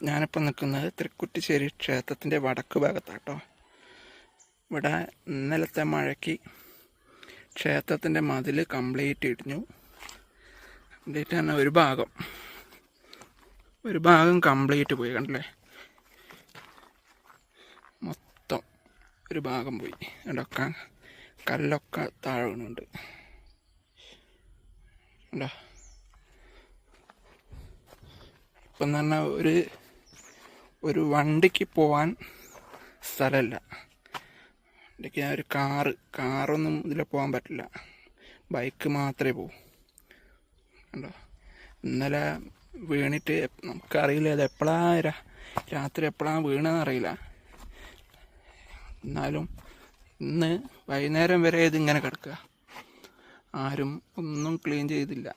ഞാനിപ്പോൾ നിൽക്കുന്നത് തൃക്കുറ്റിശ്ശേരി ക്ഷേത്രത്തിൻ്റെ വടക്ക് ഭാഗത്താട്ടോ. ഇവിടെ ഇന്നലത്തെ മഴയ്ക്ക് ക്ഷേത്രത്തിൻ്റെ മതിൽ കംപ്ലീറ്റ് ഇടിഞ്ഞു. കംപ്ലീറ്റ് തന്നെ ഒരു ഭാഗം കംപ്ലീറ്റ് പോയി. കണ്ടില്ലേ, മൊത്തം ഒരു ഭാഗം പോയി. ഇടൊക്കെ കല്ലൊക്കെ താഴെ വീണുണ്ട്. ഉണ്ടോ? ഇപ്പം തന്നെ ഒരു വണ്ടിക്ക് പോകാൻ സ്ഥലമില്ല. വണ്ടിക്ക് ഒരു കാറൊന്നും ഇതിൽ പോകാൻ പറ്റില്ല. ബൈക്ക് മാത്രമേ പോകൂ. ഉണ്ടോ? ഇന്നലെ വീണിട്ട് നമുക്കറിയില്ല ഇത് എപ്പോഴാണ് രാത്രി എപ്പോഴാണ് വീണെന്നറിയില്ല. എന്നാലും ഇന്ന് വൈകുന്നേരം വരെ ഇതിങ്ങനെ കിടക്കുക. ആരും ഒന്നും ക്ലീൻ ചെയ്തില്ല.